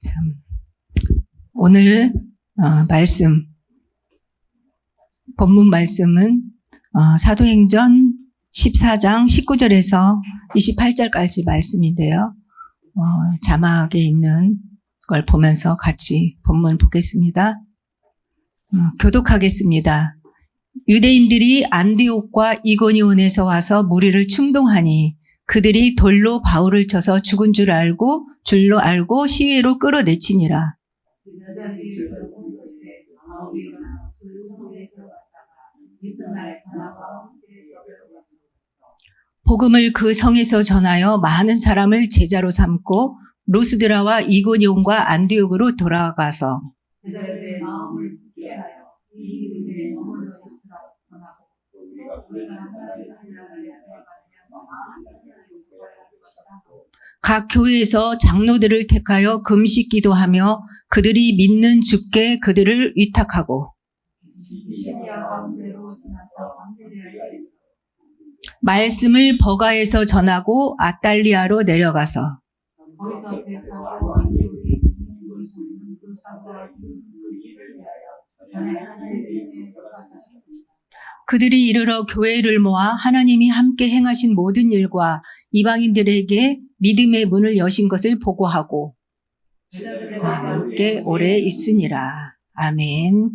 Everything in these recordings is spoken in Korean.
참, 오늘 본문 말씀은 사도행전 14장 19절에서 28절까지 말씀인데요. 자막에 있는 걸 보면서 같이 본문 보겠습니다. 교독하겠습니다. 유대인들이 안디옥과 이고니온에서 와서 무리를 충동하니 그들이 돌로 바울을 쳐서 죽은 줄로 알고 시위로 끌어내치니라. 복음을 그 성에서 전하여 많은 사람을 제자로 삼고 루스드라와 이고니온과 안디옥으로 돌아가서 각 교회에서 장로들을 택하여 금식 기도하며 그들이 믿는 주께 그들을 위탁하고 말씀을 버가에서 전하고 아달리아로 내려가서 그들이 이르러 교회를 모아 하나님이 함께 행하신 모든 일과 이방인들에게 믿음의 문을 여신 것을 보고하고 함께 오래 있으니라. 아멘.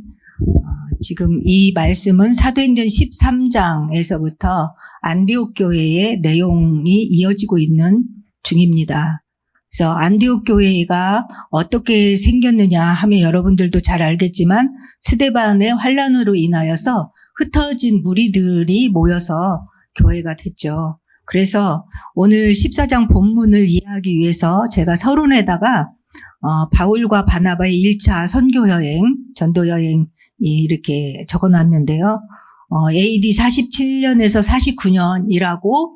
지금 이 말씀은 사도행전 13장에서부터 안디옥 교회의 내용이 이어지고 있는 중입니다. 그래서 안디옥 교회가 어떻게 생겼느냐 하면 여러분들도 잘 알겠지만 스데반의 환란으로 인하여서 흩어진 무리들이 모여서 교회가 됐죠. 그래서 오늘 14장 본문을 이해하기 위해서 제가 서론에다가 바울과 바나바의 1차 선교여행, 전도여행 이렇게 적어놨는데요. AD 47년에서 49년이라고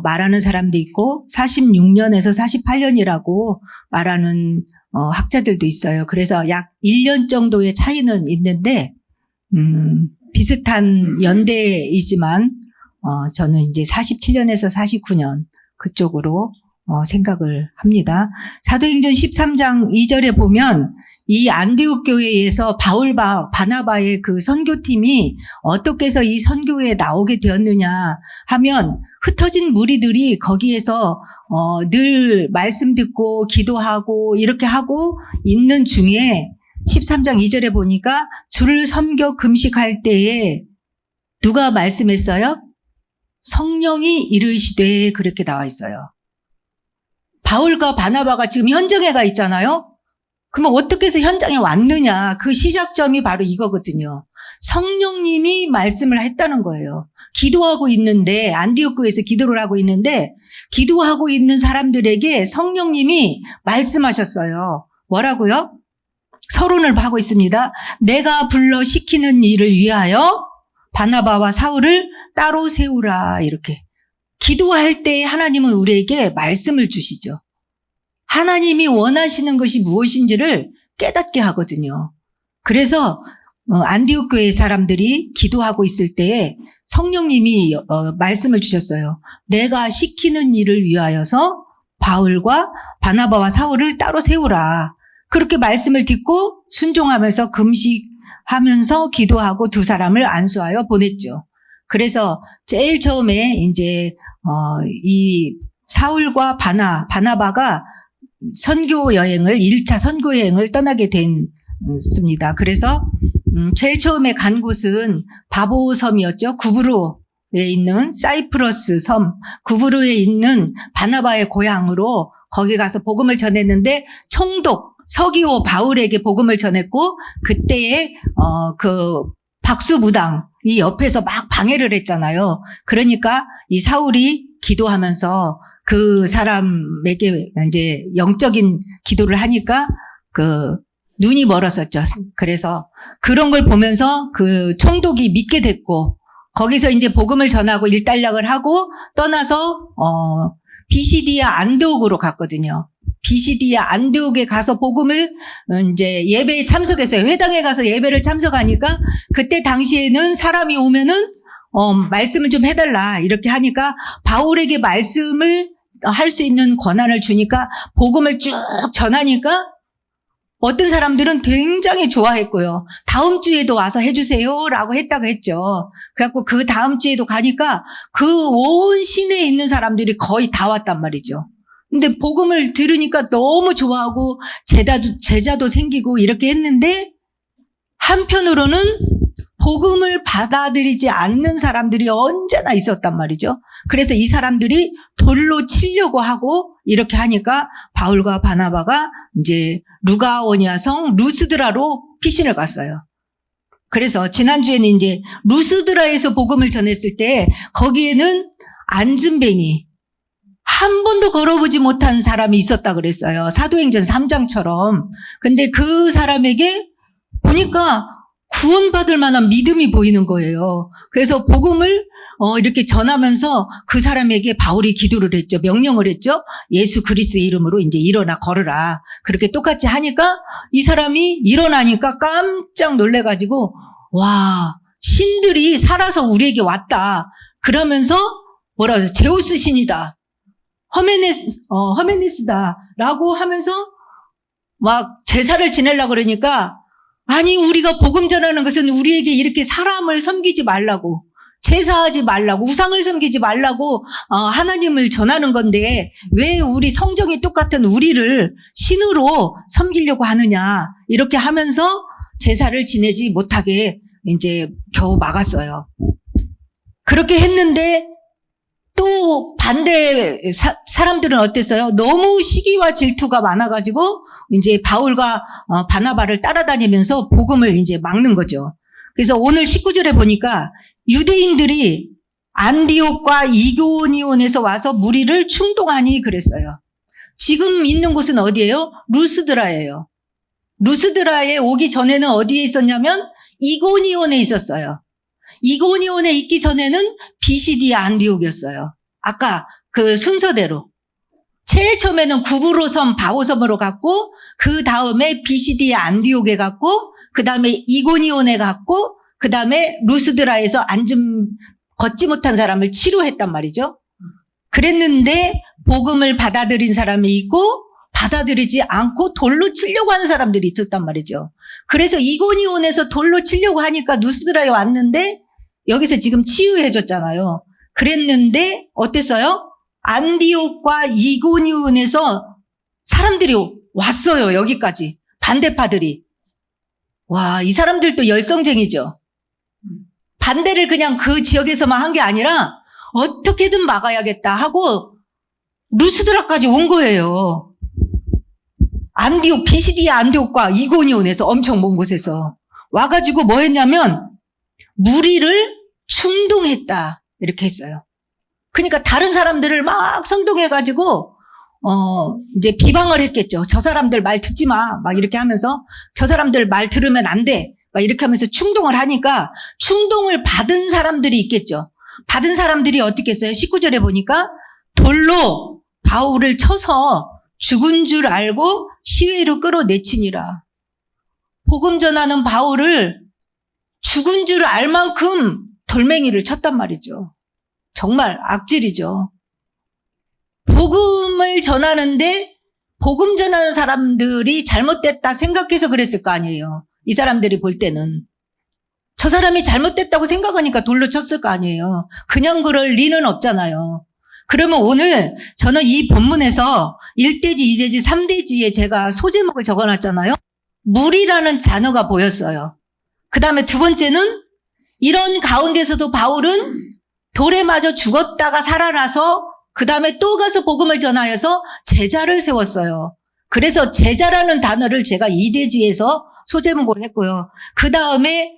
말하는 사람도 있고 46년에서 48년이라고 말하는 학자들도 있어요. 그래서 약 1년 정도의 차이는 있는데 비슷한 연대이지만 저는 이제 47년에서 49년 그쪽으로 생각을 합니다. 사도행전 13장 2절에 보면 이 안디옥 교회에서 바울과 바나바의 그 선교팀이 어떻게 해서 이 선교회에 나오게 되었느냐 하면 흩어진 무리들이 거기에서 늘 말씀 듣고 기도하고 이렇게 하고 있는 중에 13장 2절에 보니까 주를 섬겨 금식할 때에 누가 말씀했어요? 성령이 이르시되 그렇게 나와 있어요. 바울과 바나바가 지금 현장에 가 있잖아요. 그러면 어떻게 해서 현장에 왔느냐? 그 시작점이 바로 이거거든요. 성령님이 말씀을 했다는 거예요. 기도하고 있는데 안디옥 교회에서 기도를 하고 있는데 기도하고 있는 사람들에게 성령님이 말씀하셨어요. 뭐라고요? 서론을 하고 있습니다. 내가 불러 시키는 일을 위하여 바나바와 사울을 따로 세우라. 이렇게 기도할 때 하나님은 우리에게 말씀을 주시죠. 하나님이 원하시는 것이 무엇인지를 깨닫게 하거든요. 그래서 안디옥 교회 사람들이 기도하고 있을 때에 성령님이 말씀을 주셨어요. 내가 시키는 일을 위하여서 바울과 바나바와 사울을 따로 세우라. 그렇게 말씀을 듣고 순종하면서 금식하면서 기도하고 두 사람을 안수하여 보냈죠. 그래서 제일 처음에 이제 이 사울과 바나바가 선교 여행을 1차 선교 여행을 떠나게 됐습니다. 그래서 제일 처음에 간 곳은 바보섬이었죠. 구브로에 있는 사이프러스 섬, 구브로에 있는 바나바의 고향으로 거기 가서 복음을 전했는데 총독 서기오 바울에게 복음을 전했고 그때에 그 박수무당이 옆에서 막 방해를 했잖아요. 그러니까 이 사울이 기도하면서 그 사람에게 이제 영적인 기도를 하니까 그 눈이 멀었었죠. 그래서 그런 걸 보면서 그 총독이 믿게 됐고 거기서 이제 복음을 전하고 일단락을 하고 떠나서 비시디아 안디옥으로 갔거든요. 비시디아 안디옥에 가서 복음을 이제 예배에 참석했어요. 회당에 가서 예배를 참석하니까 그때 당시에는 사람이 오면은 말씀을 좀 해달라 이렇게 하니까 바울에게 말씀을 할 수 있는 권한을 주니까 복음을 쭉 전하니까 어떤 사람들은 굉장히 좋아했고요. 다음 주에도 와서 해주세요 라고 했다고 했죠. 그래갖고 그 다음 주에도 가니까 그 온 시내에 있는 사람들이 거의 다 왔단 말이죠. 근데 복음을 들으니까 너무 좋아하고 제자도 생기고 이렇게 했는데, 한편으로는 복음을 받아들이지 않는 사람들이 언제나 있었단 말이죠. 그래서 이 사람들이 돌로 치려고 하고 이렇게 하니까 바울과 바나바가 이제 루가오니아 성 루스드라로 피신을 갔어요. 그래서 지난주에는 이제 루스드라에서 복음을 전했을 때 거기에는 안진뱅이, 한 번도 걸어보지 못한 사람이 있었다 그랬어요. 사도행전 3장처럼. 근데 그 사람에게 보니까 구원받을 만한 믿음이 보이는 거예요. 그래서 복음을 이렇게 전하면서 그 사람에게 바울이 기도를 했죠. 명령을 했죠. 예수 그리스도의 이름으로 이제 일어나 걸으라. 그렇게 똑같이 하니까 이 사람이 일어나니까 깜짝 놀래가지고, 와, 신들이 살아서 우리에게 왔다. 그러면서 뭐라고 해서 제우스 신이다. 허메네스다. 라고 하면서 막 제사를 지내려고 그러니까, 아니, 우리가 복음 전하는 것은 우리에게 이렇게 사람을 섬기지 말라고, 제사하지 말라고, 우상을 섬기지 말라고 하나님을 전하는 건데 왜 우리 성정이 똑같은 우리를 신으로 섬기려고 하느냐, 이렇게 하면서 제사를 지내지 못하게 이제 겨우 막았어요. 그렇게 했는데 또 반대 사람들은 어땠어요? 너무 시기와 질투가 많아가지고 이제 바울과 바나바를 따라다니면서 복음을 이제 막는 거죠. 그래서 오늘 19절에 보니까 유대인들이 안디옥과 이고니온에서 와서 무리를 충동하니 그랬어요. 지금 있는 곳은 어디예요? 루스드라예요. 루스드라에 오기 전에는 어디에 있었냐면 이고니온에 있었어요. 이고니온에 있기 전에는 비시디아 안디옥이었어요. 아까 그 순서대로. 제일 처음에는 구브로섬 바오섬으로 갔고, 그 다음에 비시디아 안디옥에 갔고, 그 다음에 이고니온에 갔고, 그 다음에 루스드라에서 걷지 못한 사람을 치료했단 말이죠. 그랬는데 복음을 받아들인 사람이 있고 받아들이지 않고 돌로 치려고 하는 사람들이 있었단 말이죠. 그래서 이고니온에서 돌로 치려고 하니까 루스드라에 왔는데 여기서 지금 치유해줬잖아요. 그랬는데 어땠어요? 안디옥과 이고니온에서 사람들이 왔어요. 여기까지. 반대파들이. 와, 이 사람들도 열성쟁이죠. 반대를 그냥 그 지역에서만 한 게 아니라 어떻게든 막아야겠다 하고 루스드라까지 온 거예요. 안디옥, 비시디아 안디옥과 이고니온에서 엄청 먼 곳에서 와가지고 뭐 했냐면 무리를 충동했다 이렇게 했어요. 그러니까 다른 사람들을 막 선동해가지고 이제 비방을 했겠죠. 저 사람들 말 듣지 마. 막 이렇게 하면서 저 사람들 말 들으면 안 돼. 막 이렇게 하면서 충동을 하니까 충동을 받은 사람들이 있겠죠. 받은 사람들이 어떻게 했어요? 19절에 보니까 돌로 바울을 쳐서 죽은 줄 알고 시외로 끌어내치니라. 복음 전하는 바울을 죽은 줄 알 만큼 돌멩이를 쳤단 말이죠. 정말 악질이죠. 복음을 전하는데 복음 전하는 사람들이 잘못됐다 생각해서 그랬을 거 아니에요. 이 사람들이 볼 때는. 저 사람이 잘못됐다고 생각하니까 돌로 쳤을 거 아니에요. 그냥 그럴 리는 없잖아요. 그러면 오늘 저는 이 본문에서 1대지, 2대지, 3대지에 제가 소제목을 적어놨잖아요. 물이라는 단어가 보였어요. 그 다음에 두 번째는 이런 가운데서도 바울은 돌에 맞아 죽었다가 살아나서 그 다음에 또 가서 복음을 전하여서 제자를 세웠어요. 그래서 제자라는 단어를 제가 2대지에서 소제목으로 했고요. 그 다음에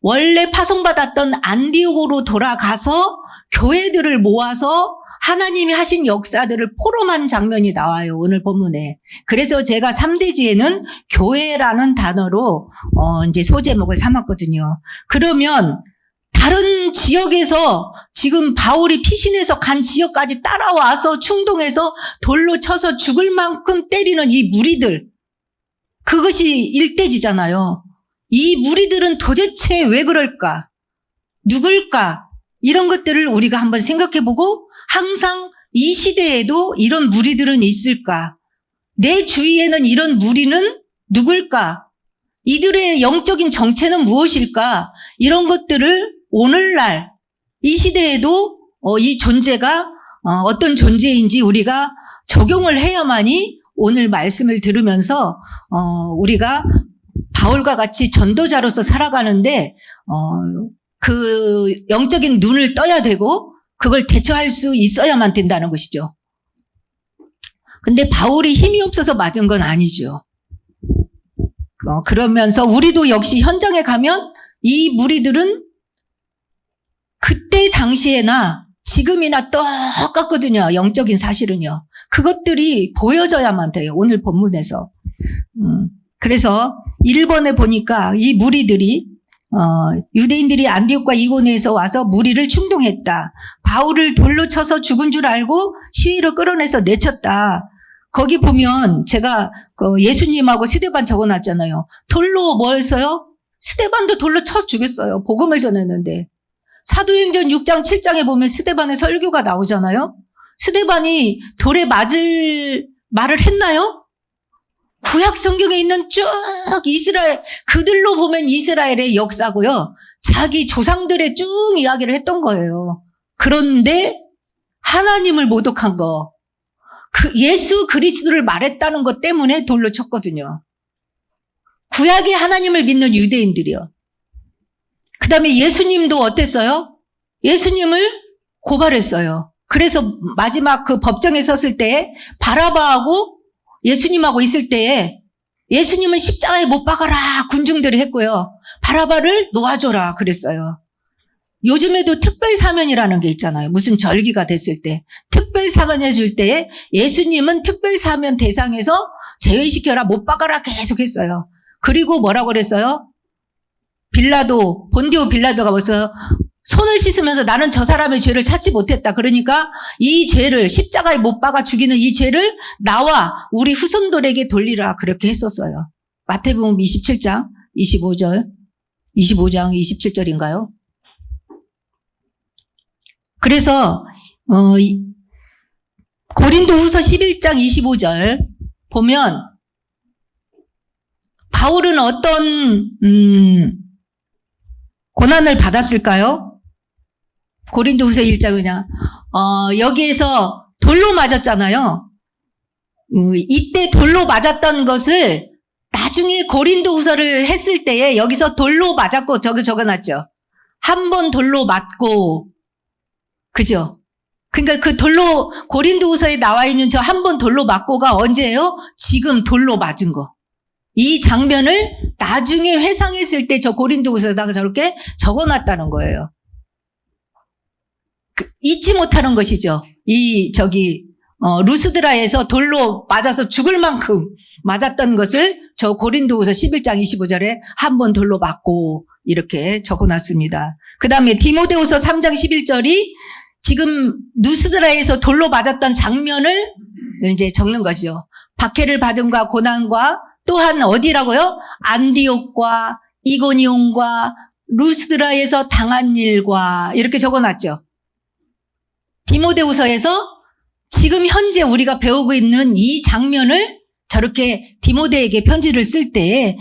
원래 파송받았던 안디옥으로 돌아가서 교회들을 모아서 하나님이 하신 역사들을 포럼한 장면이 나와요. 오늘 본문에. 그래서 제가 3대지에는 교회라는 단어로 이제 소제목을 삼았거든요. 그러면 다른 지역에서 지금 바울이 피신해서 간 지역까지 따라와서 충동해서 돌로 쳐서 죽을 만큼 때리는 이 무리들, 그것이 일대지잖아요. 이 무리들은 도대체 왜 그럴까? 누굴까? 이런 것들을 우리가 한번 생각해보고 항상 이 시대에도 이런 무리들은 있을까? 내 주위에는 이런 무리는 누굴까? 이들의 영적인 정체는 무엇일까? 이런 것들을 오늘날 이 시대에도 이 존재가 어떤 존재인지 우리가 적용을 해야만이 오늘 말씀을 들으면서 우리가 바울과 같이 전도자로서 살아가는데 그 영적인 눈을 떠야 되고 그걸 대처할 수 있어야만 된다는 것이죠. 근데 바울이 힘이 없어서 맞은 건 아니죠. 그러면서 우리도 역시 현장에 가면 이 무리들은 그때 당시에나 지금이나 똑같거든요. 영적인 사실은요. 그것들이 보여져야만 돼요. 오늘 본문에서. 그래서 1번에 보니까 이 무리들이 유대인들이 안디옥과 이고니에서 와서 무리를 충동했다. 바울을 돌로 쳐서 죽은 줄 알고 시위를 끌어내서 내쳤다. 거기 보면 제가 예수님하고 스데반 적어놨잖아요. 돌로 뭐 했어요? 스데반도 돌로 쳐 죽였어요. 복음을 전했는데. 사도행전 6장 7장에 보면 스데반의 설교가 나오잖아요. 스데반이 돌에 맞을 말을 했나요? 구약 성경에 있는 쭉 이스라엘, 그들로 보면 이스라엘의 역사고요. 자기 조상들의 쭉 이야기를 했던 거예요. 그런데 하나님을 모독한 거, 예수 그리스도를 말했다는 것 때문에 돌로 쳤거든요. 구약의 하나님을 믿는 유대인들이요. 그 다음에 예수님도 어땠어요? 예수님을 고발했어요. 그래서 마지막 그 법정에 섰을 때 바라바하고 예수님하고 있을 때에 예수님은 십자가에 못 박아라 군중들이 했고요. 바라바를 놓아줘라 그랬어요. 요즘에도 특별사면이라는 게 있잖아요. 무슨 절기가 됐을 때 특별사면 해줄 때에 예수님은 특별사면 대상에서 제외시켜라 못 박아라 계속 했어요. 그리고 뭐라고 그랬어요? 본디오 빌라도가 벌써 손을 씻으면서 나는 저 사람의 죄를 찾지 못했다. 그러니까 이 죄를 십자가에 못 박아 죽이는 이 죄를 나와 우리 후손들에게 돌리라 그렇게 했었어요. 마태복음 27장 25장 27절인가요? 그래서 고린도후서 11장 25절 보면 바울은 어떤 고난을 받았을까요? 고린도후서 1장이냐? 여기에서 돌로 맞았잖아요. 이때 돌로 맞았던 것을 나중에 고린도후서를 했을 때에 여기서 돌로 맞았고 적어놨죠. 한 번 돌로 맞고, 그죠? 그러니까 그 돌로 고린도후서에 나와 있는 저 한 번 돌로 맞고가 언제예요? 지금 돌로 맞은 거. 이 장면을 나중에 회상했을 때 저 고린도후서에다가 저렇게 적어놨다는 거예요. 잊지 못하는 것이죠. 루스드라에서 돌로 맞아서 죽을 만큼 맞았던 것을 저 고린도후서 11장 25절에 한 번 돌로 맞고 이렇게 적어놨습니다. 그 다음에 디모데후서 3장 11절이 지금 루스드라에서 돌로 맞았던 장면을 이제 적는 거죠. 박해를 받음과 고난과 또한 어디라고요? 안디옥과 이고니온과 루스드라에서 당한 일과 이렇게 적어놨죠. 디모데후서에서 지금 현재 우리가 배우고 있는 이 장면을 저렇게 디모데에게 편지를 쓸 때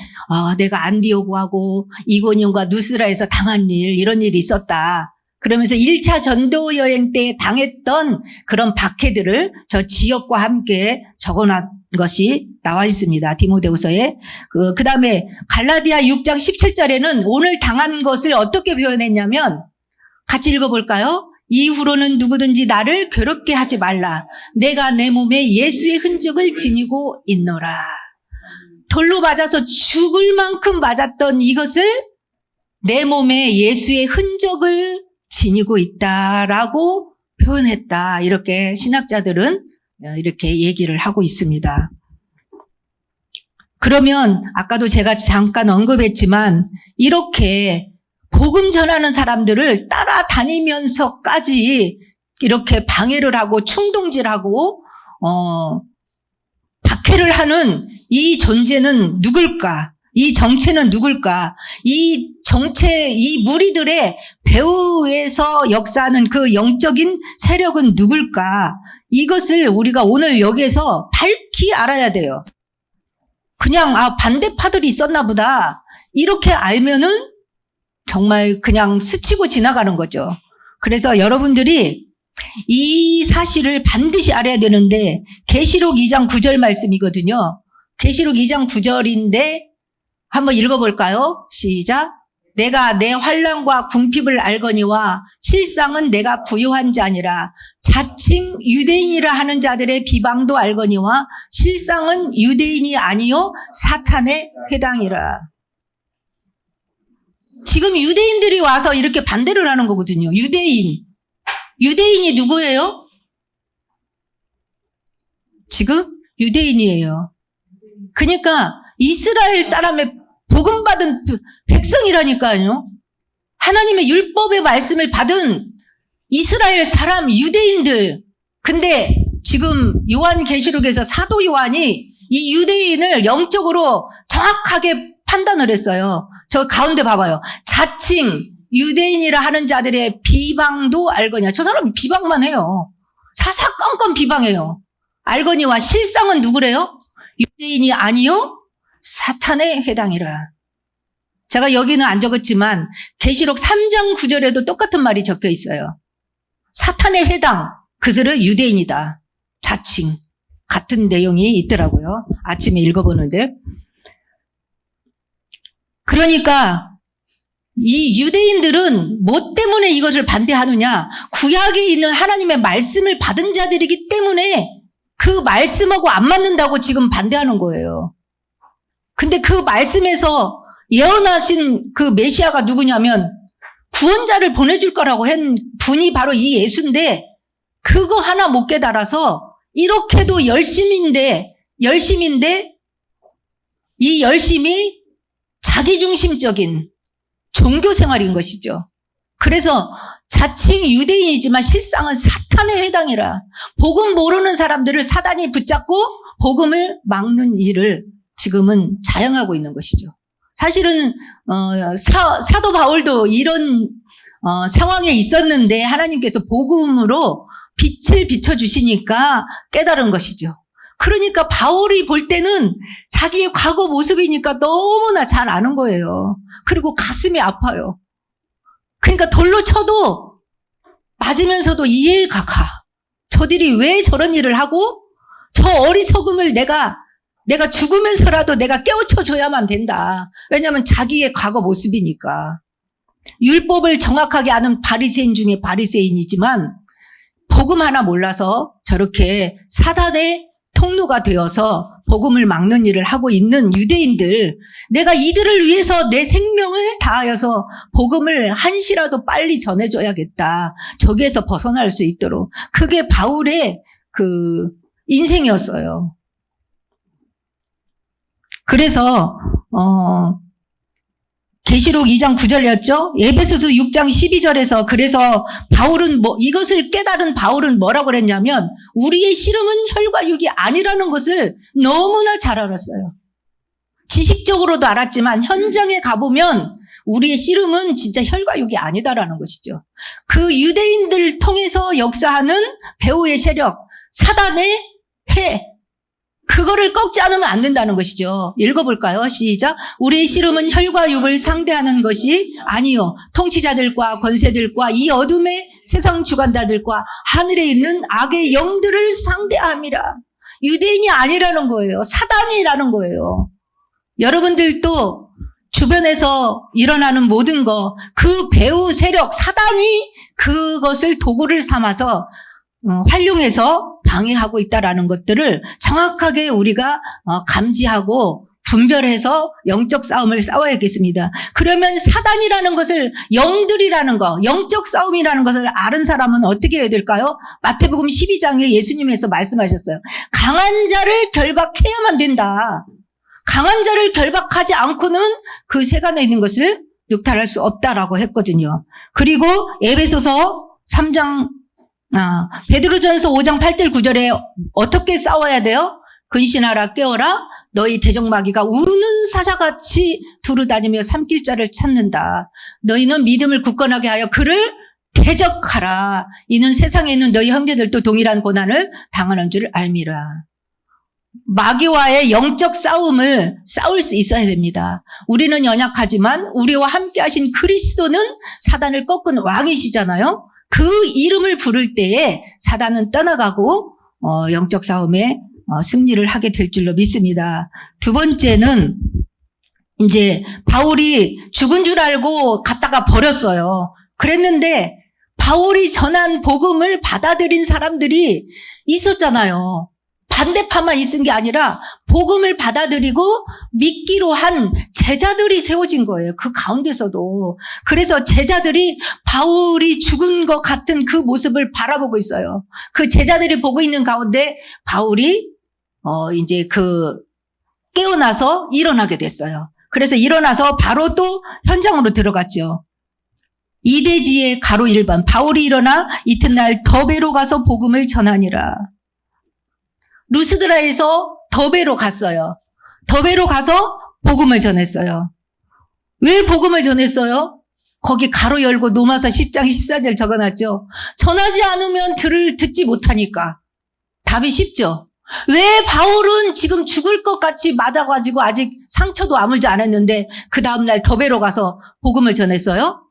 내가 안디옥하고 이고니온과 루스드라에서 당한 일 이런 일이 있었다. 그러면서 1차 전도 여행 때 당했던 그런 박해들을 저 지역과 함께 적어놨 것이 나와 있습니다. 디모데후서에. 그 다음에 갈라디아 6장 17절에는 오늘 당한 것을 어떻게 표현했냐면 같이 읽어볼까요? 이후로는 누구든지 나를 괴롭게 하지 말라. 내가 내 몸에 예수의 흔적을 지니고 있노라. 돌로 맞아서 죽을 만큼 맞았던 이것을 내 몸에 예수의 흔적을 지니고 있다라고 표현했다. 이렇게 신학자들은 이렇게 얘기를 하고 있습니다. 그러면 아까도 제가 잠깐 언급했지만 이렇게 복음 전하는 사람들을 따라다니면서까지 이렇게 방해를 하고 충동질하고 박해를 하는 이 존재는 누굴까? 이 정체는 누굴까? 이 정체, 이 무리들의 배후에서 역사하는 그 영적인 세력은 누굴까? 이것을 우리가 오늘 여기에서 밝히 알아야 돼요. 그냥 반대파들이 있었나 보다 이렇게 알면은 정말 그냥 스치고 지나가는 거죠. 그래서 여러분들이 이 사실을 반드시 알아야 되는데 계시록 2장 9절 말씀이거든요. 계시록 2장 9절인데 한번 읽어볼까요? 시작. 내가 내 환난과 궁핍을 알거니와 실상은 내가 부유한 자니라. 자칭 유대인이라 하는 자들의 비방도 알거니와 실상은 유대인이 아니요 사탄의 회당이라. 지금 유대인들이 와서 이렇게 반대를 하는 거거든요. 유대인이 누구예요? 지금 유대인이에요. 그러니까 이스라엘 사람의 복음받은 백성이라니까요. 하나님의 율법의 말씀을 받은 이스라엘 사람 유대인들. 근데 지금 요한계시록에서 사도 요한이 이 유대인을 영적으로 정확하게 판단을 했어요. 저 가운데 봐봐요. 자칭 유대인이라 하는 자들의 비방도 알거니와. 저 사람이 비방만 해요. 사사건건 비방해요. 알거니와 실상은 누구래요? 유대인이 아니요 사탄의 회당이라. 제가 여기는 안 적었지만 계시록 3장 9절에도 똑같은 말이 적혀 있어요. 사탄의 회당, 그들은 유대인이다. 자칭. 같은 내용이 있더라고요. 아침에 읽어보는데. 그러니까 이 유대인들은 뭐 때문에 이것을 반대하느냐? 구약에 있는 하나님의 말씀을 받은 자들이기 때문에 그 말씀하고 안 맞는다고 지금 반대하는 거예요. 근데 그 말씀에서 예언하신 그 메시아가 누구냐면 구원자를 보내줄 거라고 한 분이 바로 이 예수인데 그거 하나 못 깨달아서 이렇게도 열심인데 이 열심이 자기중심적인 종교 생활인 것이죠. 그래서 자칭 유대인이지만 실상은 사탄의 회당이라. 복음 모르는 사람들을 사단이 붙잡고 복음을 막는 일을 지금은 자행하고 있는 것이죠. 사실은 사도 바울도 이런 상황에 있었는데 하나님께서 복음으로 빛을 비춰주시니까 깨달은 것이죠. 그러니까 바울이 볼 때는 자기의 과거 모습이니까 너무나 잘 아는 거예요. 그리고 가슴이 아파요. 그러니까 돌로 쳐도 맞으면서도 이해가 가. 저들이 왜 저런 일을 하고 저 어리석음을 내가 죽으면서라도 내가 깨우쳐줘야만 된다. 왜냐하면 자기의 과거 모습이니까. 율법을 정확하게 아는 바리새인 중에 바리새인이지만 복음 하나 몰라서 저렇게 사단의 통로가 되어서 복음을 막는 일을 하고 있는 유대인들, 내가 이들을 위해서 내 생명을 다하여서 복음을 한시라도 빨리 전해줘야겠다. 저기에서 벗어날 수 있도록. 그게 바울의 그 인생이었어요. 그래서 계시록 2장 9절이었죠. 에베소서 6장 12절에서 그래서 바울은 이것을 깨달은 바울은 뭐라고 그랬냐면 우리의 씨름은 혈과 육이 아니라는 것을 너무나 잘 알았어요. 지식적으로도 알았지만 현장에 가보면 우리의 씨름은 진짜 혈과 육이 아니다라는 것이죠. 그 유대인들을 통해서 역사하는 배후의 세력, 사단의 회, 그거를 꺾지 않으면 안 된다는 것이죠. 읽어볼까요? 시작. 우리의 씨름은 혈과 육을 상대하는 것이 아니요 통치자들과 권세들과 이 어둠의 세상 주관자들과 하늘에 있는 악의 영들을 상대함이라. 유대인이 아니라는 거예요. 사단이라는 거예요. 여러분들도 주변에서 일어나는 모든 거, 그 배후 세력, 사단이 그것을 도구를 삼아서 활용해서 방해하고 있다라는 것들을 정확하게 우리가 감지하고 분별해서 영적 싸움을 싸워야겠습니다. 그러면 사단이라는 것을 영들이라는 거, 영적 싸움이라는 것을 아는 사람은 어떻게 해야 될까요? 마태복음 12장에 예수님께서 말씀하셨어요. 강한 자를 결박해야만 된다. 강한 자를 결박하지 않고는 그 세간에 있는 것을 육탈할 수 없다라고 했거든요. 그리고 에베소서 3장 베드로전서 5장 8절 9절에 어떻게 싸워야 돼요? 근신하라 깨어라 너희 대적마귀가 우는 사자같이 두루다니며 삼킬 자를 찾는다. 너희는 믿음을 굳건하게 하여 그를 대적하라. 이는 세상에 있는 너희 형제들도 동일한 고난을 당하는 줄 알미라. 마귀와의 영적 싸움을 싸울 수 있어야 됩니다. 우리는 연약하지만 우리와 함께 하신 그리스도는 사단을 꺾은 왕이시잖아요. 그 이름을 부를 때에 사단은 떠나가고 영적 싸움에 승리를 하게 될 줄로 믿습니다. 두 번째는 이제 바울이 죽은 줄 알고 갔다가 버렸어요. 그랬는데 바울이 전한 복음을 받아들인 사람들이 있었잖아요. 반대파만 있은 게 아니라 복음을 받아들이고 믿기로 한 제자들이 세워진 거예요. 그 가운데서도. 그래서 제자들이 바울이 죽은 것 같은 그 모습을 바라보고 있어요. 그 제자들이 보고 있는 가운데 바울이 이제 깨어나서 일어나게 됐어요. 그래서 일어나서 바로 또 현장으로 들어갔죠. 이대지의 가로 1번 바울이 일어나 이튿날 더베로 가서 복음을 전하니라. 루스드라에서 더베로 갔어요. 더베로 가서 복음을 전했어요. 왜 복음을 전했어요? 거기 가로 열고 로마서 10장 14절 적어놨죠. 전하지 않으면 듣지 못하니까. 답이 쉽죠. 왜 바울은 지금 죽을 것 같이 맞아가지고 아직 상처도 아물지 않았는데 그 다음날 더베로 가서 복음을 전했어요?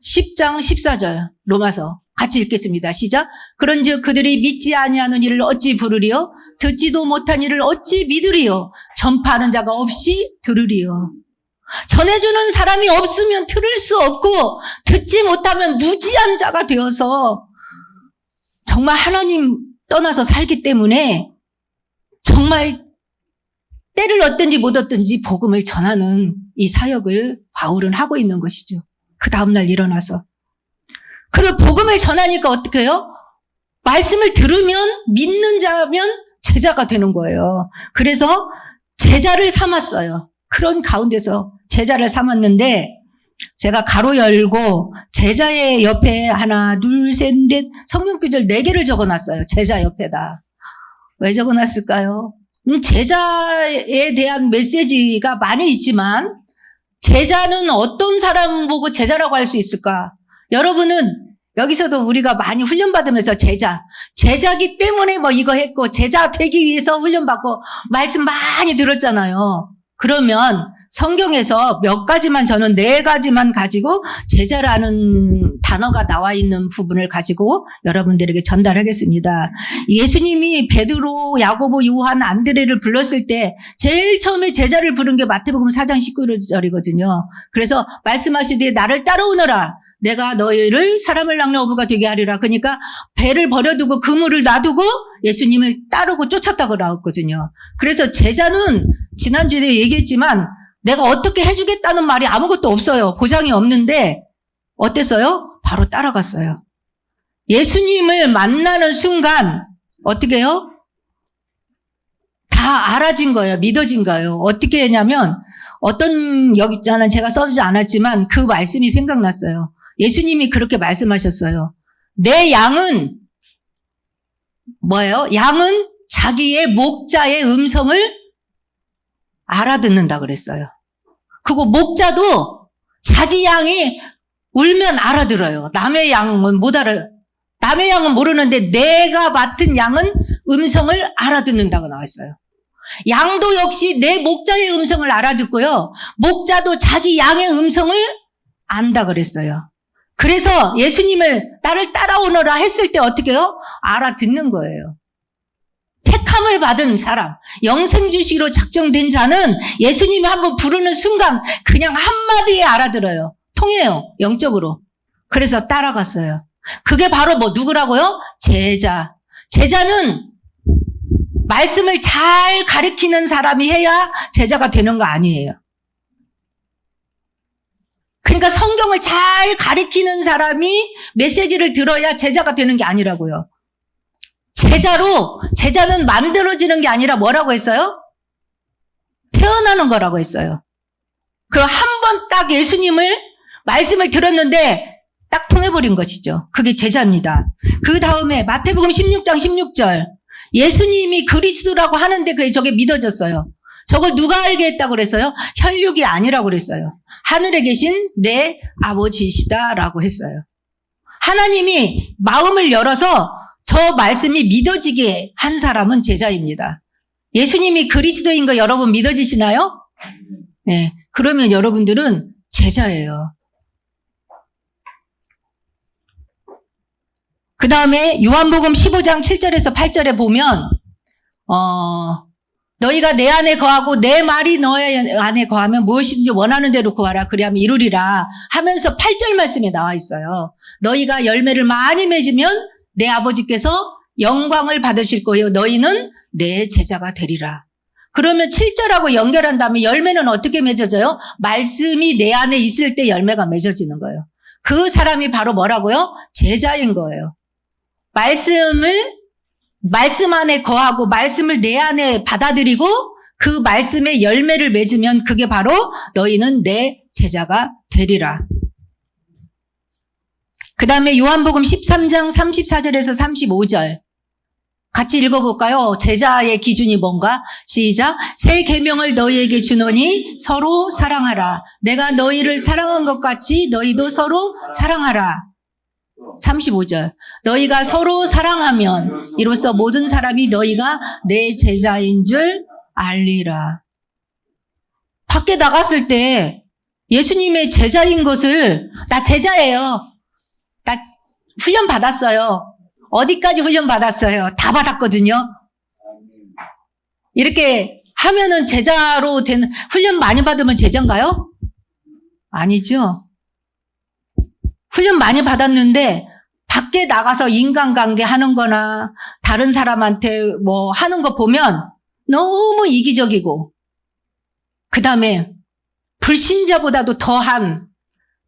10장 14절 로마서 같이 읽겠습니다. 시작. 그런즉 그들이 믿지 아니하는 일을 어찌 부르리요? 듣지도 못한 일을 어찌 믿으리요? 전파하는 자가 없이 들으리요. 전해주는 사람이 없으면 들을 수 없고 듣지 못하면 무지한 자가 되어서 정말 하나님 떠나서 살기 때문에 정말 때를 얻든지 못 얻든지 복음을 전하는 이 사역을 바울은 하고 있는 것이죠. 그 다음날 일어나서. 그리고 복음을 전하니까 어떻게 해요? 말씀을 들으면 믿는 자면 제자가 되는 거예요. 그래서 제자를 삼았어요. 그런 가운데서 제자를 삼았는데 제가 가로 열고 제자의 옆에 하나, 둘, 셋, 넷 성경 구절 4개를 적어놨어요. 제자 옆에다. 왜 적어놨을까요? 제자에 대한 메시지가 많이 있지만 제자는 어떤 사람 보고 제자라고 할 수 있을까? 여러분은 여기서도 우리가 많이 훈련받으면서 제자기 때문에 뭐 이거 했고 제자 되기 위해서 훈련받고 말씀 많이 들었잖아요. 그러면 성경에서 몇 가지만 저는 4가지만 가지고 제자라는 단어가 나와 있는 부분을 가지고 여러분들에게 전달하겠습니다. 예수님이 베드로, 야고보, 요한, 안드레를 불렀을 때 제일 처음에 제자를 부른 게 마태복음 4장 19절이거든요. 그래서 말씀하시되 나를 따라오너라. 내가 너희를 사람을 낚는 어부가 되게 하리라. 그러니까 배를 버려두고 그물을 놔두고 예수님을 따르고 쫓았다고 나왔거든요. 그래서 제자는 지난주에 얘기했지만 내가 어떻게 해주겠다는 말이 아무것도 없어요. 보장이 없는데 어땠어요? 바로 따라갔어요. 예수님을 만나는 순간 어떻게 해요? 다 알아진 거예요. 믿어진 거예요. 어떻게 했냐면 여기는 제가 써주지 않았지만 그 말씀이 생각났어요. 예수님이 그렇게 말씀하셨어요. 내 양은 뭐예요? 양은 자기의 목자의 음성을 알아듣는다 그랬어요. 그리고 목자도 자기 양이 울면 알아들어요. 남의 양은 남의 양은 모르는데 내가 맡은 양은 음성을 알아듣는다고 나왔어요. 양도 역시 내 목자의 음성을 알아듣고요. 목자도 자기 양의 음성을 안다 그랬어요. 그래서 예수님을 나를 따라오너라 했을 때 어떻게 해요? 알아듣는 거예요. 택함을 받은 사람, 영생주시로 작정된 자는 예수님이 한번 부르는 순간 그냥 한마디에 알아들어요. 통해요. 영적으로. 그래서 따라갔어요. 그게 바로 누구라고요? 제자. 제자는 말씀을 잘 가르치는 사람이 해야 제자가 되는 거 아니에요. 그러니까 성경을 잘 가르치는 사람이 메시지를 들어야 제자가 되는 게 아니라고요. 제자는 만들어지는 게 아니라 뭐라고 했어요? 태어나는 거라고 했어요. 그럼 한 번 딱 예수님을 말씀을 들었는데 딱 통해버린 것이죠. 그게 제자입니다. 그 다음에 마태복음 16장 16절 예수님이 그리스도라고 하는데 그게 저게 믿어졌어요. 저걸 누가 알게 했다고 그랬어요? 혈육이 아니라고 그랬어요. 하늘에 계신 내 아버지시다라고 했어요. 하나님이 마음을 열어서 저 말씀이 믿어지게 한 사람은 제자입니다. 예수님이 그리스도인 거 여러분 믿어지시나요? 네. 그러면 여러분들은 제자예요. 그 다음에 요한복음 15장 7절에서 8절에 보면 너희가 내 안에 거하고 내 말이 너희 안에 거하면 무엇이든지 원하는 대로 구하라 그리하면 이루리라 하면서 8절 말씀에 나와 있어요. 너희가 열매를 많이 맺으면 내 아버지께서 영광을 받으실 거예요. 너희는 내 제자가 되리라. 그러면 7절하고 연결한 다음에 열매는 어떻게 맺어져요? 말씀이 내 안에 있을 때 열매가 맺어지는 거예요. 그 사람이 바로 뭐라고요? 제자인 거예요. 말씀 안에 거하고 말씀을 내 안에 받아들이고 그 말씀의 열매를 맺으면 그게 바로 너희는 내 제자가 되리라. 그 다음에 요한복음 13장 34절에서 35절 같이 읽어볼까요? 제자의 기준이 뭔가? 시작. 새 계명을 너희에게 주노니 서로 사랑하라. 내가 너희를 사랑한 것 같이 너희도 서로 사랑하라. 35절. 너희가 서로 사랑하면 이로써 모든 사람이 너희가 내 제자인 줄 알리라. 밖에 나갔을 때 예수님의 제자인 것을 나 제자예요. 나 훈련 받았어요. 어디까지 훈련 받았어요? 다 받았거든요. 이렇게 하면은 제자로 되는 훈련 많이 받으면 제자인가요? 아니죠. 훈련 많이 받았는데 밖에 나가서 인간관계 하는 거나 다른 사람한테 뭐 하는 거 보면 너무 이기적이고 그 다음에 불신자보다도 더한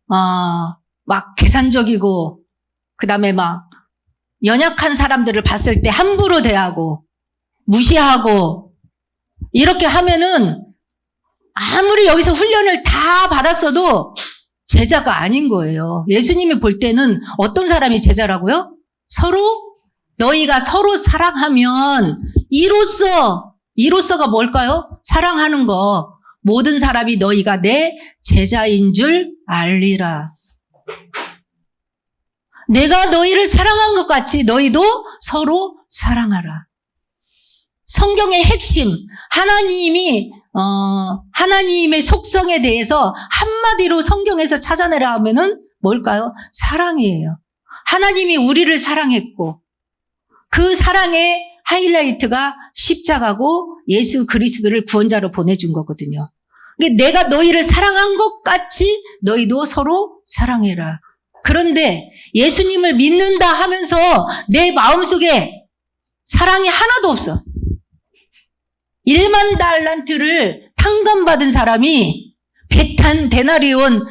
막 계산적이고 그 다음에 막 연약한 사람들을 봤을 때 함부로 대하고 무시하고 이렇게 하면은 아무리 여기서 훈련을 다 받았어도 제자가 아닌 거예요. 예수님이 볼 때는 어떤 사람이 제자라고요? 너희가 서로 사랑하면 이로써가 뭘까요? 사랑하는 거. 모든 사람이 너희가 내 제자인 줄 알리라. 내가 너희를 사랑한 것 같이 너희도 서로 사랑하라. 성경의 핵심, 하나님의 속성에 대해서 한마디로 성경에서 찾아내라 하면은 뭘까요? 사랑이에요. 하나님이 우리를 사랑했고 그 사랑의 하이라이트가 십자가고 예수 그리스도를 구원자로 보내준 거거든요. 내가 너희를 사랑한 것 같이 너희도 서로 사랑해라. 그런데 예수님을 믿는다 하면서 내 마음속에 사랑이 하나도 없어. 1만 달란트를 탕감받은 사람이 데나리온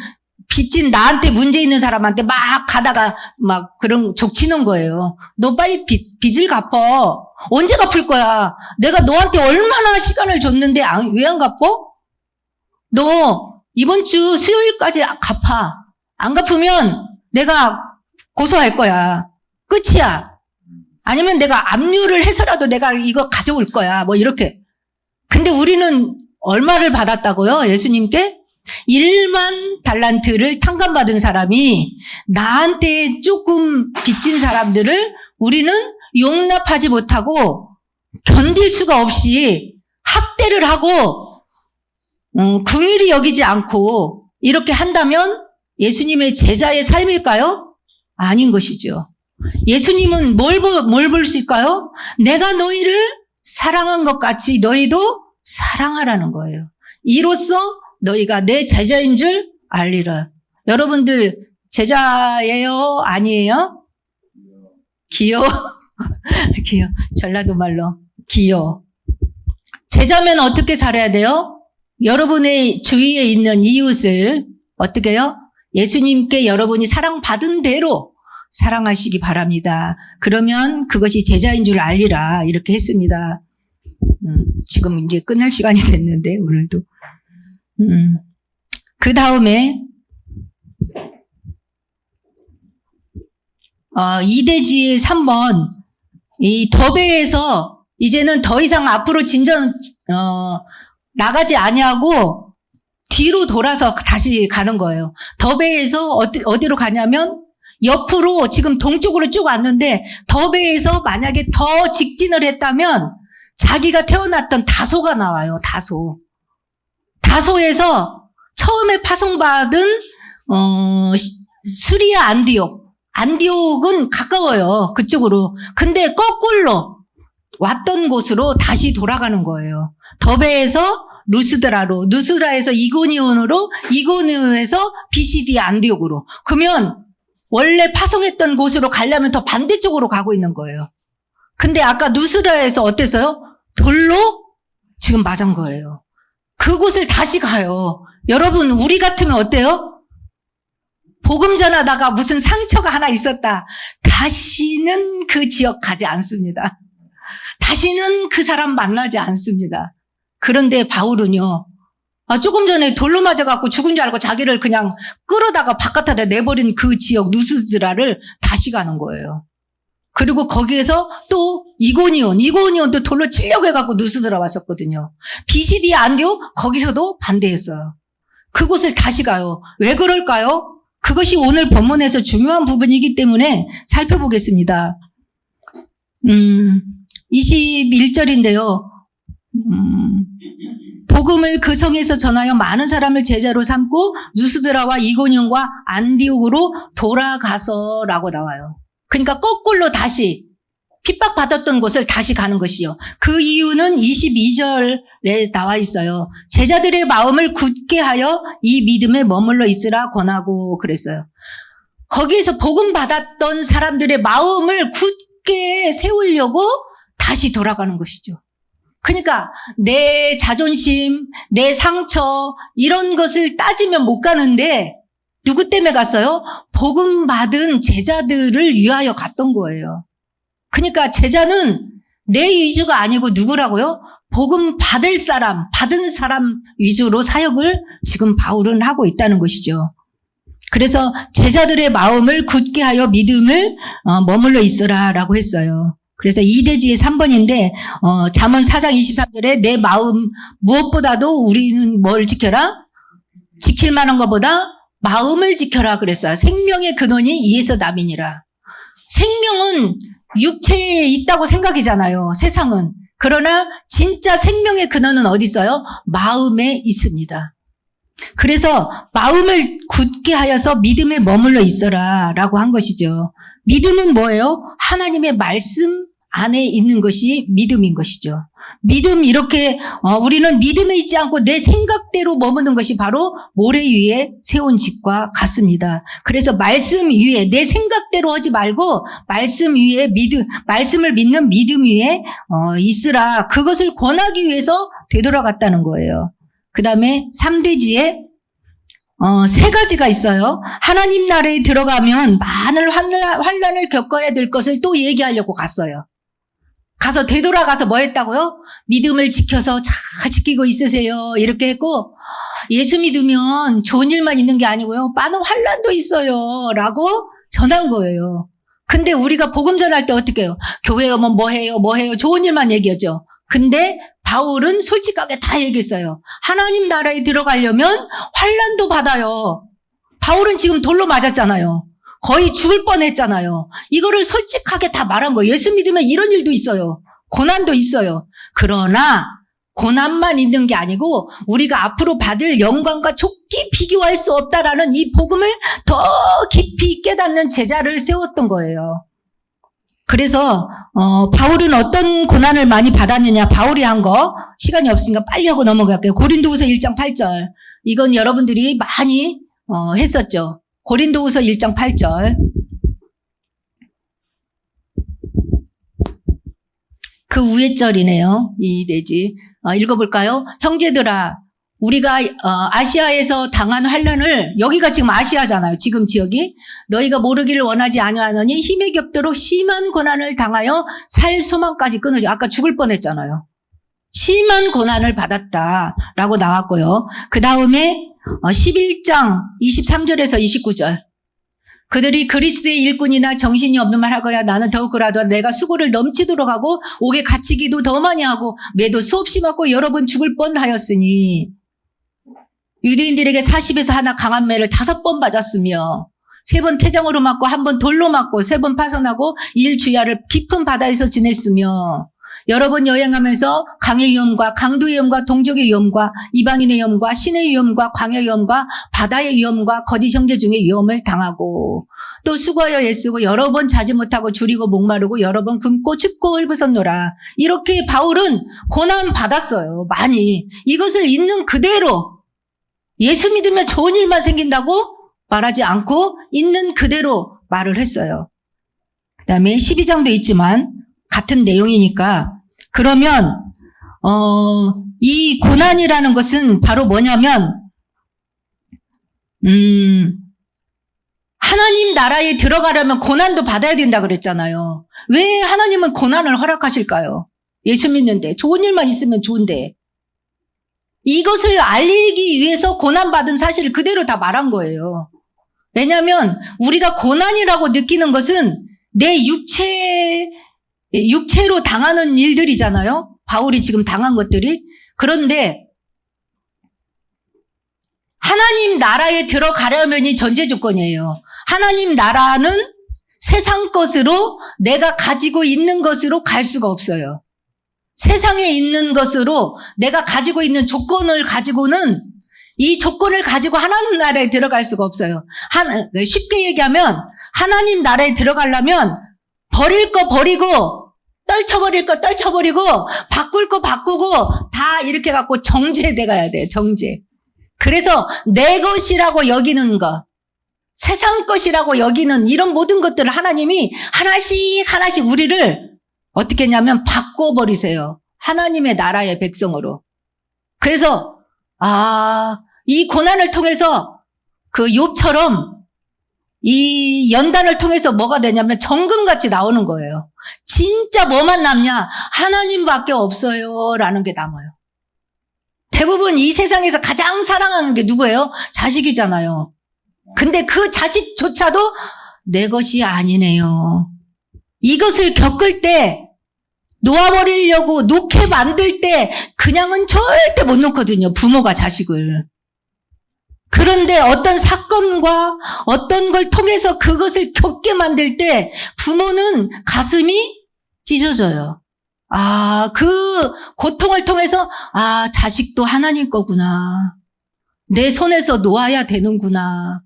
빚진 나한테 문제 있는 사람한테 막 가다가 막 그런 족치는 거예요. 너 빨리 빚을 갚어. 언제 갚을 거야? 내가 너한테 얼마나 시간을 줬는데 왜 안 갚어? 너 이번 주 수요일까지 갚아. 안 갚으면 내가 고소할 거야. 끝이야. 아니면 내가 압류를 해서라도 내가 이거 가져올 거야. 뭐 이렇게. 근데 우리는 얼마를 받았다고요? 예수님께? 1만 달란트를 탕감받은 사람이 나한테 조금 빚진 사람들을 우리는 용납하지 못하고 견딜 수가 없이 학대를 하고 긍휼히 여기지 않고 이렇게 한다면 예수님의 제자의 삶일까요? 아닌 것이죠. 예수님은 뭘 보실까요? 내가 너희를 사랑한 것 같이 너희도 사랑하라는 거예요. 이로써 너희가 내 제자인 줄 알리라. 여러분들 제자예요? 아니에요? 기요? 기요. 전라도 말로 기요. 제자면 어떻게 살아야 돼요? 여러분의 주위에 있는 이웃을 어떻게 해요? 예수님께 여러분이 사랑받은 대로 사랑하시기 바랍니다. 그러면 그것이 제자인 줄 알리라. 이렇게 했습니다. 지금 이제 끝날 시간이 됐는데 오늘도. 그 다음에 이대지의 3번 이 더베에서 이제는 더 이상 앞으로 나가지 아니하고 뒤로 돌아서 다시 가는 거예요. 더베에서 어디로 가냐면 옆으로 지금 동쪽으로 쭉 왔는데 더베에서 만약에 더 직진을 했다면 자기가 태어났던 다소가 나와요. 다소에서 처음에 파송받은 수리아 안디옥은 가까워요. 그쪽으로. 근데 거꾸로 왔던 곳으로 다시 돌아가는 거예요. 더베에서 루스드라로, 루스드라에서 이고니온으로, 이고니온에서 비시디 안디옥으로. 그러면 원래 파송했던 곳으로 가려면 더 반대쪽으로 가고 있는 거예요. 근데 아까 루스드라에서 어땠어요? 돌로 지금 맞은 거예요. 그곳을 다시 가요. 여러분, 우리 같으면 어때요? 복음 전하다가 무슨 상처가 하나 있었다. 다시는 그 지역 가지 않습니다. 다시는 그 사람 만나지 않습니다. 그런데 바울은요, 조금 전에 돌로 맞아갖고 죽은 줄 알고 자기를 그냥 끌어다가 바깥에다 내버린 그 지역 누스드라를 다시 가는 거예요. 그리고 거기에서 또 이고니온도 돌로 치려고 해갖고 누스드라 왔었거든요. 비시디 안디옥 거기서도 반대했어요. 그곳을 다시 가요. 왜 그럴까요? 그것이 오늘 본문에서 중요한 부분이기 때문에 살펴보겠습니다. 21절인데요. 복음을 그 성에서 전하여 많은 사람을 제자로 삼고 누스드라와 이고니온과 안디옥으로 돌아가서라고 나와요. 그러니까 거꾸로 다시 핍박받았던 곳을 다시 가는 것이요. 그 이유는 22절에 나와 있어요. 제자들의 마음을 굳게 하여 이 믿음에 머물러 있으라 권하고 그랬어요. 거기에서 복음 받았던 사람들의 마음을 굳게 세우려고 다시 돌아가는 것이죠. 그러니까 내 자존심, 내 상처 이런 것을 따지면 못 가는데 누구 때문에 갔어요? 복음 받은 제자들을 위하여 갔던 거예요. 그러니까 제자는 내 위주가 아니고 누구라고요? 복음 받은 사람 위주로 사역을 지금 바울은 하고 있다는 것이죠. 그래서 제자들의 마음을 굳게 하여 믿음을 머물러 있으라라고 했어요. 그래서 2대지의 3번인데 잠언 4장 23절에 내 마음 무엇보다도 우리는 뭘 지켜라? 지킬 만한 것보다 마음을 지켜라 그랬어요. 생명의 근원이 이에서 남이니라. 생명은 육체에 있다고 생각이잖아요. 세상은. 그러나 진짜 생명의 근원은 어디 있어요? 마음에 있습니다. 그래서 마음을 굳게 하여서 믿음에 머물러 있어라 라고 한 것이죠. 믿음은 뭐예요? 하나님의 말씀 안에 있는 것이 믿음인 것이죠. 믿음 이렇게 우리는 믿음에 있지 않고 내 생각대로 머무는 것이 바로 모래 위에 세운 집과 같습니다. 그래서 말씀 위에 내 생각대로 하지 말고 말씀 위에 말씀을 믿는 믿음 위에 있으라. 그것을 권하기 위해서 되돌아갔다는 거예요. 그 다음에 3대지에 세 가지가 있어요. 하나님 나라에 들어가면 많은 환난을 겪어야 될 것을 또 얘기하려고 갔어요. 가서 되돌아가서 뭐 했다고요? 믿음을 지켜서 잘 지키고 있으세요. 이렇게 했고 예수 믿으면 좋은 일만 있는 게 아니고요. 많은 환난도 있어요. 라고 전한 거예요. 근데 우리가 복음 전할 때 어떻게 해요? 교회 오면 뭐 해요? 좋은 일만 얘기하죠. 근데 바울은 솔직하게 다 얘기했어요. 하나님 나라에 들어가려면 환난도 받아요. 바울은 지금 돌로 맞았잖아요. 거의 죽을 뻔했잖아요. 이거를 솔직하게 다 말한 거예요. 예수 믿으면 이런 일도 있어요. 고난도 있어요. 그러나 고난만 있는 게 아니고 우리가 앞으로 받을 영광과 족기 비교할 수 없다라는 이 복음을 더 깊이 깨닫는 제자를 세웠던 거예요. 그래서 바울은 어떤 고난을 많이 받았느냐. 바울이 한 거 시간이 없으니까 빨리 하고 넘어갈게요. 고린도후서 1장 8절. 이건 여러분들이 많이 했었죠. 고린도후서 1장 8절. 그 위에 절이네요. 이 내지. 읽어볼까요? 형제들아, 우리가 아시아에서 당한 환난을, 여기가 지금 아시아잖아요. 지금 지역이. 너희가 모르기를 원하지 아니하노니 힘에 겹도록 심한 고난을 당하여 살 소망까지 끊으려. 아까 죽을 뻔했잖아요. 심한 고난을 받았다라고 나왔고요. 그 다음에 11장 23절에서 29절. 그들이 그리스도의 일꾼이나 정신이 없는 말 하거나 나는 더욱 그라도 내가 수고를 넘치도록 하고 옥에 갇히기도 더 많이 하고 매도 수없이 맞고 여러 번 죽을 뻔하였으니 유대인들에게 40에서 하나 강한 매를 5번 맞았으며 3번 태장으로 맞고 1번 돌로 맞고 3번 파선하고 일주야를 깊은 바다에서 지냈으며 여러 번 여행하면서 강의 위험과 강도의 위험과 동족의 위험과 이방인의 위험과 신의 위험과 광야의 위험과 바다의 위험과 거짓 형제 중에 위험을 당하고 또 수고하여 애쓰고 여러 번 자지 못하고 줄이고 목마르고 여러 번 굶고 춥고 헐벗었노라. 이렇게 바울은 고난 받았어요. 많이. 이것을 있는 그대로 예수 믿으면 좋은 일만 생긴다고 말하지 않고 있는 그대로 말을 했어요. 그 다음에 12장도 있지만 같은 내용이니까 그러면 이 고난이라는 것은 바로 뭐냐면 하나님 나라에 들어가려면 고난도 받아야 된다 그랬잖아요. 왜 하나님은 고난을 허락하실까요? 예수 믿는데 좋은 일만 있으면 좋은데 이것을 알리기 위해서 고난받은 사실을 그대로 다 말한 거예요. 왜냐하면 우리가 고난이라고 느끼는 것은 내 육체로 당하는 일들이잖아요. 바울이 지금 당한 것들이. 그런데 하나님 나라에 들어가려면이 전제 조건이에요. 하나님 나라는 세상 것으로 내가 가지고 있는 것으로 갈 수가 없어요. 세상에 있는 것으로 내가 가지고 있는 조건을 가지고는 이 조건을 가지고 하나님 나라에 들어갈 수가 없어요. 쉽게 얘기하면 하나님 나라에 들어가려면 버릴 거 버리고 떨쳐버릴 거 떨쳐버리고 바꿀 거 바꾸고 다 이렇게 갖고 정제돼 가야 돼요. 정제. 그래서 내 것이라고 여기는 거, 세상 것이라고 여기는 이런 모든 것들을 하나님이 하나씩 하나씩 우리를 어떻게 했냐면 바꿔버리세요. 하나님의 나라의 백성으로. 그래서 이 고난을 통해서 그 욥처럼 이 연단을 통해서 뭐가 되냐면 정금같이 나오는 거예요. 진짜 뭐만 남냐? 하나님밖에 없어요 라는 게 남아요. 대부분 이 세상에서 가장 사랑하는 게 누구예요? 자식이잖아요. 근데 그 자식조차도 내 것이 아니네요. 이것을 겪을 때 놓아버리려고 놓게 만들 때 그냥은 절대 못 놓거든요. 부모가 자식을. 그런데 어떤 사건과 어떤 걸 통해서 그것을 겪게 만들 때 부모는 가슴이 찢어져요. 그 고통을 통해서 자식도 하나님 거구나. 내 손에서 놓아야 되는구나.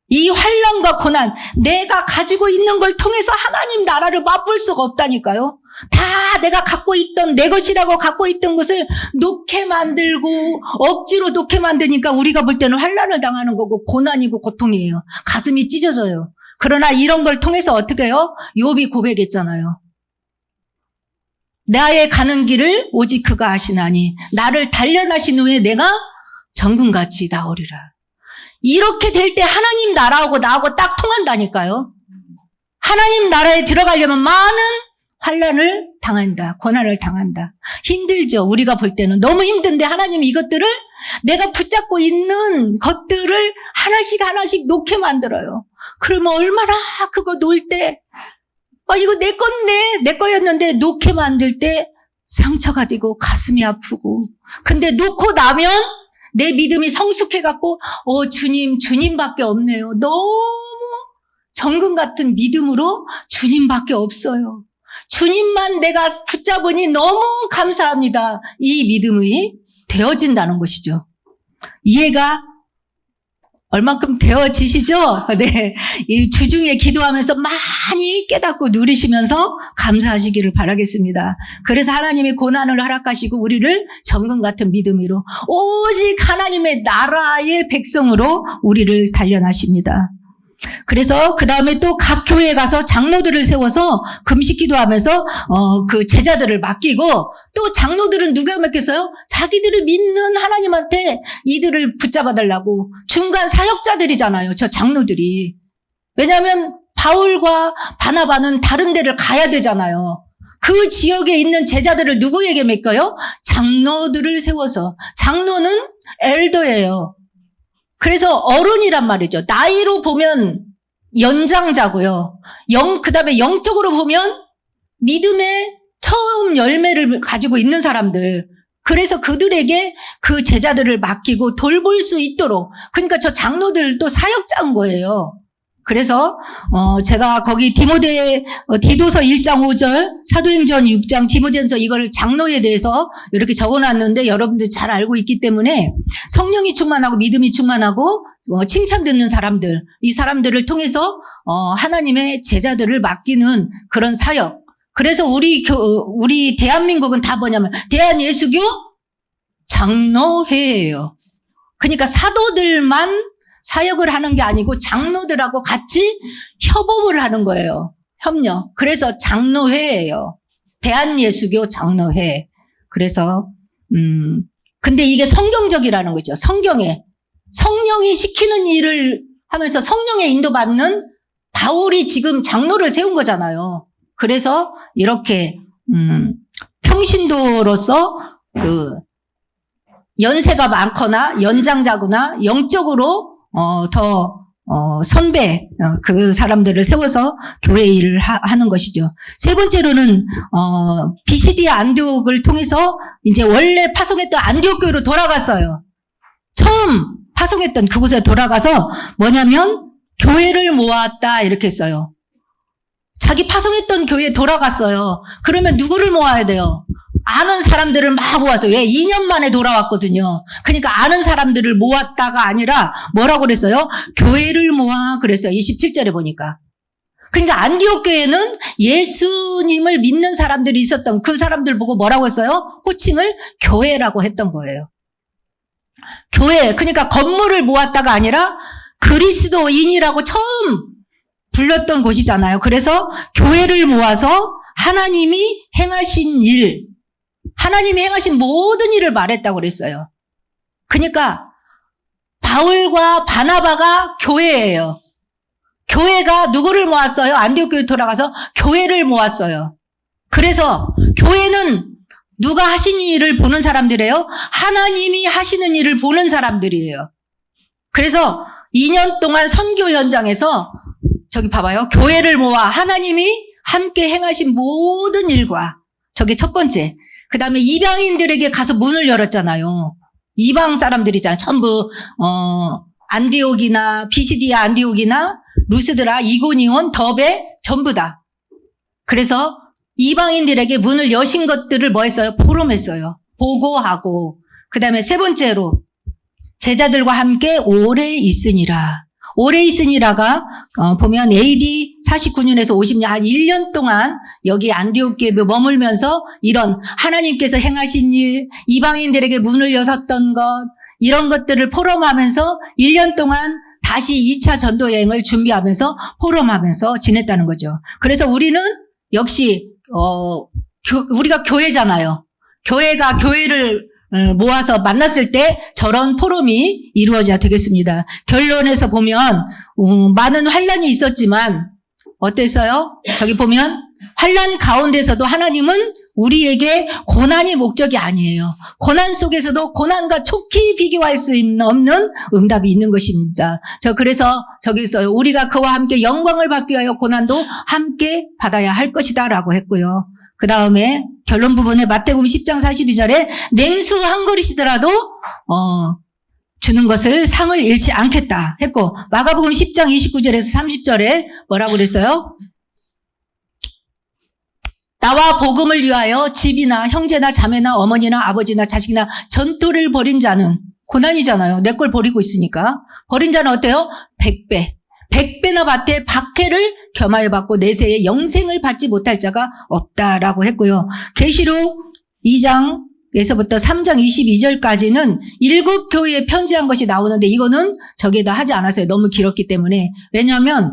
이 환난과 고난, 내가 가지고 있는 걸 통해서 하나님 나라를 맛볼 수가 없다니까요. 다 내가 갖고 있던 내 것이라고 갖고 있던 것을 놓게 만들고 억지로 놓게 만드니까 우리가 볼 때는 환난을 당하는 거고 고난이고 고통이에요. 가슴이 찢어져요. 그러나 이런 걸 통해서 어떻게 해요? 욥이 고백했잖아요. 나의 가는 길을 오직 그가 아시나니 나를 단련하신 후에 내가 정금같이 나오리라. 이렇게 될 때 하나님 나라하고 나하고 딱 통한다니까요. 하나님 나라에 들어가려면 많은 환난을 당한다. 고난을 당한다. 힘들죠. 우리가 볼 때는 너무 힘든데 하나님이 이것들을 내가 붙잡고 있는 것들을 하나씩 하나씩 놓게 만들어요. 그러면 얼마나 그거 놓을 때 이거 내 건데 내 거였는데 놓게 만들 때 상처가 되고 가슴이 아프고 근데 놓고 나면 내 믿음이 성숙해갖고 주님밖에 없네요. 너무 정금 같은 믿음으로 주님밖에 없어요. 주님만 내가 붙잡으니 너무 감사합니다. 이 믿음이 되어진다는 것이죠. 이해가 얼만큼 되어지시죠? 네. 이 주중에 기도하면서 많이 깨닫고 누리시면서 감사하시기를 바라겠습니다. 그래서 하나님이 고난을 허락하시고 우리를 정금 같은 믿음으로 오직 하나님의 나라의 백성으로 우리를 단련하십니다. 그래서 그 다음에 또 각 교회에 가서 장로들을 세워서 금식 기도하면서 그 제자들을 맡기고 또 장로들은 누가 맡겼어요? 자기들을 믿는 하나님한테 이들을 붙잡아 달라고 중간 사역자들이잖아요. 저 장로들이. 왜냐하면 바울과 바나바는 다른 데를 가야 되잖아요. 그 지역에 있는 제자들을 누구에게 맡겨요? 장로들을 세워서. 장로는 엘더예요. 그래서 어른이란 말이죠. 나이로 보면 연장자고요. 그 다음에 영적으로 보면 믿음의 처음 열매를 가지고 있는 사람들. 그래서 그들에게 그 제자들을 맡기고 돌볼 수 있도록. 그러니까 저 장로들도 사역자인 거예요. 그래서 제가 거기 디도서 1장 5절, 사도행전 6장, 디모데전서 이걸 장로에 대해서 이렇게 적어놨는데 여러분들 잘 알고 있기 때문에 성령이 충만하고 믿음이 충만하고 칭찬 듣는 사람들, 이 사람들을 통해서 하나님의 제자들을 맡기는 그런 사역. 그래서 우리 대한민국은 다 뭐냐면 대한예수교 장로회예요. 그러니까 사도들만 사역을 하는 게 아니고 장로들하고 같이 협업을 하는 거예요. 협력. 그래서 장로회예요. 대한예수교 장로회. 그래서 근데 이게 성경적이라는 거죠. 성령이 시키는 일을 하면서 성령의 인도받는 바울이 지금 장로를 세운 거잖아요. 그래서 이렇게 평신도로서 연세가 많거나 연장자거나 영적으로 더 선배 그 사람들을 세워서 교회 일을 하는 것이죠. 세 번째로는 비시디아 안디옥을 통해서 이제 원래 파송했던 안디옥 교회로 돌아갔어요. 처음 파송했던 그곳에 돌아가서 뭐냐면 교회를 모았다 이렇게 했어요. 자기 파송했던 교회에 돌아갔어요. 그러면 누구를 모아야 돼요? 아는 사람들을 막 모았어요. 왜? 2년 만에 돌아왔거든요. 그러니까 아는 사람들을 모았다가 아니라 뭐라고 그랬어요? 교회를 모아 그랬어요. 27절에 보니까. 그러니까 안디옥 교회는 예수님을 믿는 사람들이 있었던 그 사람들 보고 뭐라고 했어요? 호칭을 교회라고 했던 거예요. 교회. 그러니까 건물을 모았다가 아니라 그리스도인이라고 처음 불렀던 곳이잖아요. 그래서 교회를 모아서 하나님이 행하신 일, 하나님이 행하신 모든 일을 말했다고 그랬어요. 그러니까 바울과 바나바가 교회예요. 교회가 누구를 모았어요? 안디옥 교회 돌아가서 교회를 모았어요. 그래서 교회는 누가 하신 일을 보는 사람들이에요? 하나님이 하시는 일을 보는 사람들이에요. 그래서 2년 동안 선교 현장에서 저기 봐봐요. 교회를 모아 하나님이 함께 행하신 모든 일과 저게 첫 번째. 그 다음에 이방인들에게 가서 문을 열었잖아요. 이방 사람들이잖아요. 전부 안디옥이나 비시디아 안디옥이나 루스드라, 이고니온, 더베 전부 다. 그래서 이방인들에게 문을 여신 것들을 뭐 했어요? 포럼했어요. 보고하고. 그 다음에 세 번째로 제자들과 함께 오래 있으니라. 오래 있으니라가 보면 AD 49년에서 50년 한 1년 동안 여기 안디옥 교회에 머물면서 이런 하나님께서 행하신 일, 이방인들에게 문을 여셨던 것 이런 것들을 포럼하면서 1년 동안 다시 2차 전도 여행을 준비하면서 포럼하면서 지냈다는 거죠. 그래서 우리는 역시 우리가 교회잖아요. 교회가 교회를 모아서 만났을 때 저런 포럼이 이루어져야 되겠습니다. 결론에서 보면 많은 환난이 있었지만 어땠어요? 저기 보면 환난 가운데서도 하나님은 우리에게 고난이 목적이 아니에요. 고난 속에서도 고난과 촉히 비교할 수 없는 응답이 있는 것입니다. 그래서 저기 있어요. 우리가 그와 함께 영광을 받기 위하여 고난도 함께 받아야 할 것이다 라고 했고요. 그 다음에 결론 부분에 마태복음 10장 42절에 냉수 한 그릇이더라도 주는 것을 상을 잃지 않겠다 했고 마가복음 10장 29절에서 30절에 뭐라고 그랬어요? 나와 복음을 위하여 집이나 형제나 자매나 어머니나 아버지나 자식이나 전토를 벌인 자는 고난이잖아요. 내 걸 버리고 있으니까. 버린 자는 어때요? 100배. 100배나 밭에 박해를 겸하여 받고 내세에 영생을 받지 못할 자가 없다라고 했고요. 계시록 2장에서부터 3장 22절까지는 7교회에 편지한 것이 나오는데 이거는 저기에다 하지 않았어요. 너무 길었기 때문에. 왜냐하면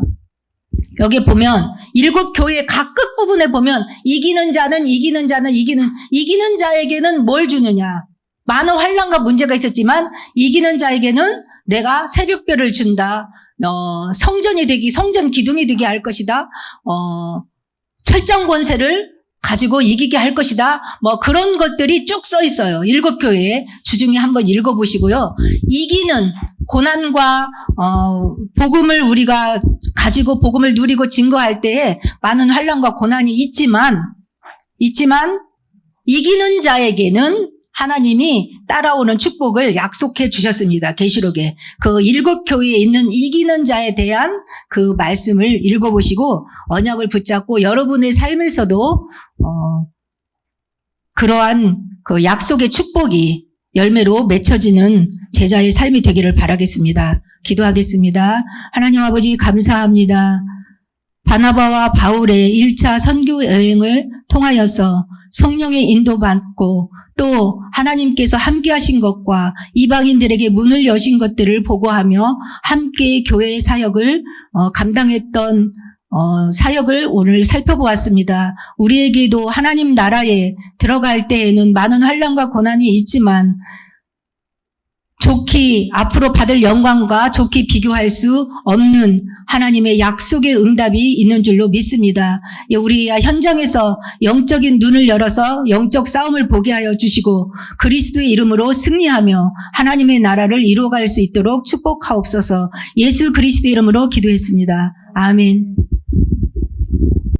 여기 보면 7교회 각 끝부분에 보면 이기는 자에게는 뭘 주느냐. 많은 환난과 문제가 있었지만 이기는 자에게는 내가 새벽별을 준다. 성전 기둥이 되게 할 것이다. 철장 권세를 가지고 이기게 할 것이다. 뭐 그런 것들이 쭉 써 있어요. 7교회에 주중에 한번 읽어보시고요. 이기는 고난과 복음을 우리가 가지고 복음을 누리고 증거할 때에 많은 환난과 고난이 있지만 이기는 자에게는 하나님이 따라오는 축복을 약속해 주셨습니다. 계시록에. 그 7 교회에 있는 이기는 자에 대한 그 말씀을 읽어보시고 언약을 붙잡고 여러분의 삶에서도 그러한 그 약속의 축복이 열매로 맺혀지는 제자의 삶이 되기를 바라겠습니다. 기도하겠습니다. 하나님 아버지 감사합니다. 바나바와 바울의 1차 선교 여행을 통하여서 성령의 인도받고 또 하나님께서 함께 하신 것과 이방인들에게 문을 여신 것들을 보고하며 함께 교회의 사역을 감당했던 사역을 오늘 살펴보았습니다. 우리에게도 하나님 나라에 들어갈 때에는 많은 환난과 고난이 있지만 좋게 앞으로 받을 영광과 좋게 비교할 수 없는 하나님의 약속의 응답이 있는 줄로 믿습니다. 우리 현장에서 영적인 눈을 열어서 영적 싸움을 보게 하여 주시고 그리스도의 이름으로 승리하며 하나님의 나라를 이루어갈 수 있도록 축복하옵소서. 예수 그리스도의 이름으로 기도했습니다. 아멘.